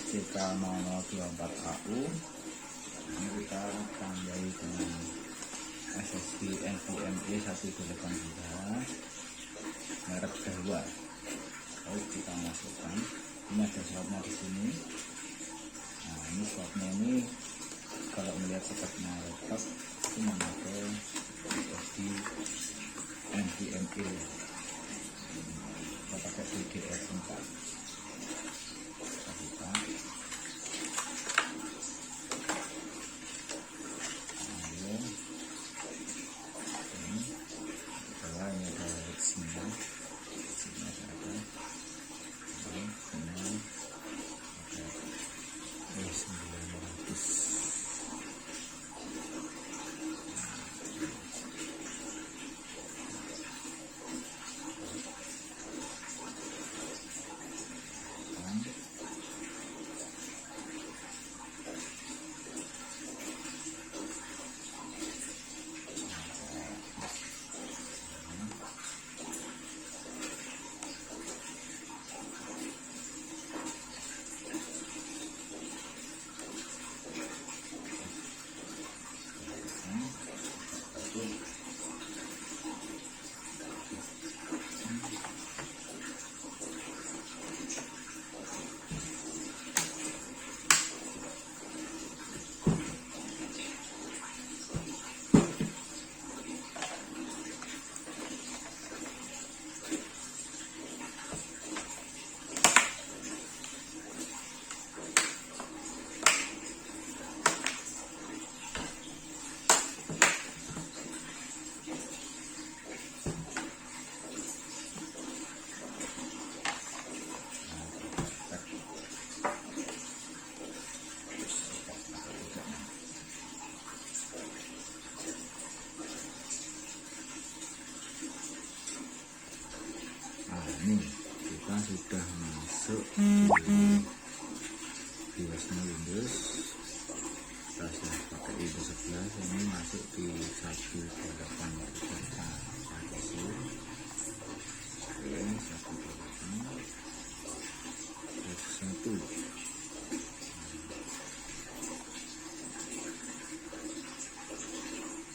CK0024AU. Ini kita tambahi dengan SSD NVMe 128 merek Dahua. Lalu kita masukkan. Ini ada slotnya di sini. Nah, ini slotnya ini kalau melihat speknya laptop itu memakai SSD NVMe. Kita pakai DDR4. Ini kita sudah masuk di BIOSnya Windows. Kita sudah pakai Windows 11, ini masuk di 1.8.3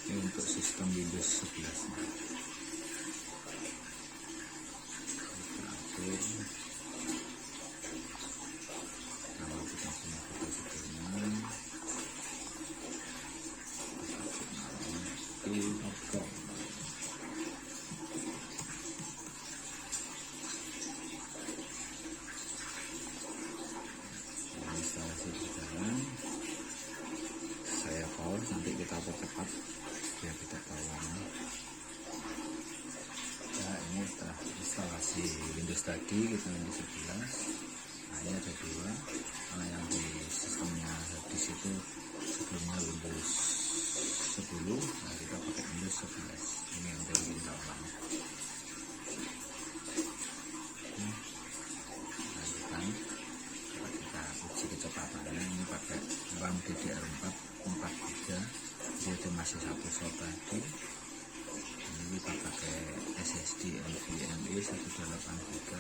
ini untuk sistem Windows 11. Instalasi berjalan, saya pause, nanti kita percepat biar kita tahu lama. Nah, ini setelah instalasi Windows tadi, kita Windows 11. Nah, ini ada dua, karena yang di sistemnya di situ sebelumnya Windows 10. Nah, kita pakai Windows 11. Ini yang dari Windows lama. Kecepatannya ini pakai RAM DDR4 4GB, jadi masih satu slot tadi. Ini kita pakai SSD NVMe 128GB.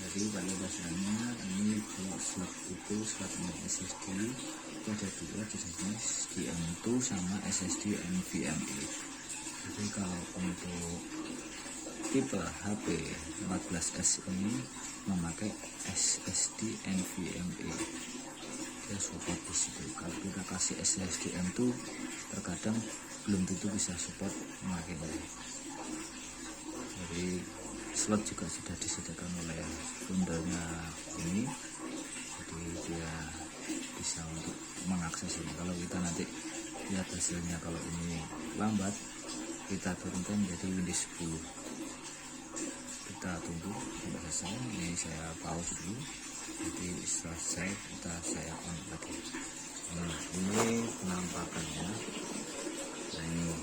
Jadi pada dasarnya ini slot itu slotnya SSD itu ada dua, jenisnya SDM2 sama SSD NVMe. Jadi kalau untuk tipe HP 14S ini memakai SSD NVMe, ya support di situ. Kalau kita kasih SSD M2 terkadang belum tentu bisa support memakai ini. Jadi slot juga sudah disediakan oleh vendornya ini, jadi dia bisa untuk mengakses ini. Kalau kita nanti lihat hasilnya, kalau ini lambat, kita turunkan menjadi Windows 10. Kita tunggu sampai selesai. Ini saya pause dulu, jadi selesai saya on lagi. Nah, ini penampakannya. Nah, ini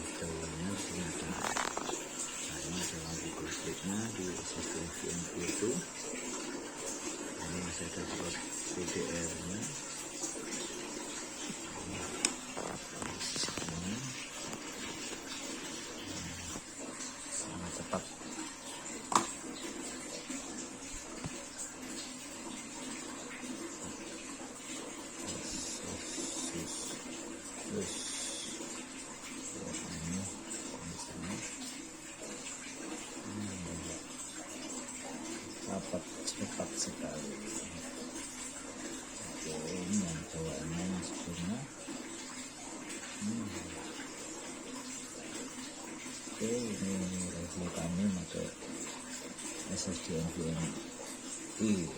DDR nya sangat cepat. Terus ini dapat cepat sekali. Oke, ini yang bawaannya sebelumnya. Oke, ini review kami pakai SSD NVMe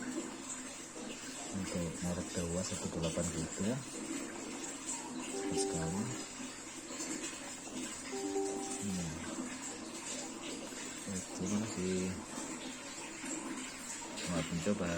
untuk merek Dahua 128 GB sekali. Terima kasih. Selamat mencoba.